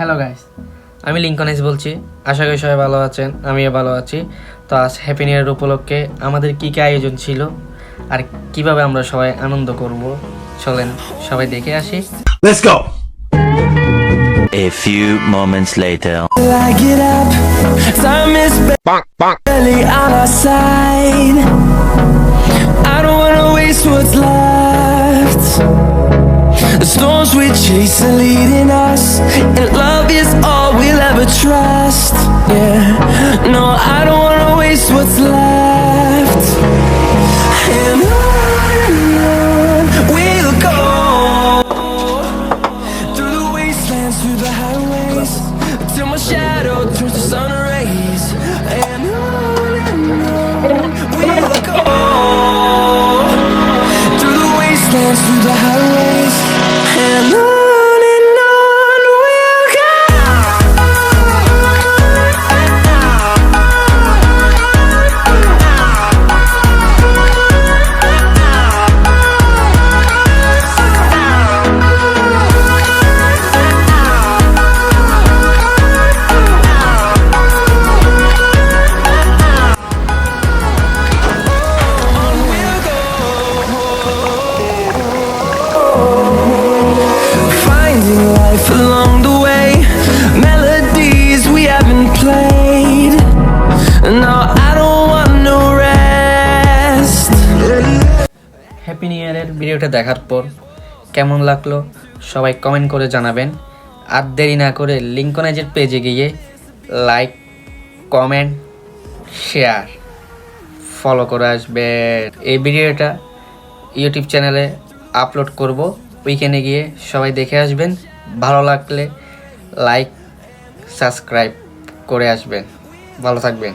Hello guys, আমি Lincoln S বলছি। আশা করি সবাই ভালো আছেন, আমিও ভালো আছি। তো আজ হ্যাপি নিউ ইয়ার উপলক্ষে আমাদের কী কী আয়োজন ছিল আর কিভাবে আমরা সবাই আনন্দ করব, চলেন সবাই দেখে আসি। Let's go. A few moments later. I get up, time is barely on our side. I don't wanna waste what's left. The storms we chase are leading us, and love is all we'll ever trust. Yeah, no, I don't wanna waste what's left. And on we'll go, through the wastelands, through the highways, till my shadow turns to sun rays. And on we'll go, through the wastelands, through the highways, and on we'll go. Finding life along the way, melodies we haven't played. No, I don't want no rest. Happy new ইয়ারের ভিডিওটা দেখার পর কেমন লাগলো সবাই comment করে জানাবেন। আর দেরি না করে লিঙ্কন এজের পেজে গিয়ে লাইক, কমেন্ট, শেয়ার, ফলো করে আসবেন। এই ভিডিওটা ইউটিউব চ্যানেলে আপলোড করব, ওইখানে গিয়ে সবাই দেখে আসবেন। ভালো লাগলে লাইক, সাবস্ক্রাইব করে আসবেন। ভালো থাকবেন।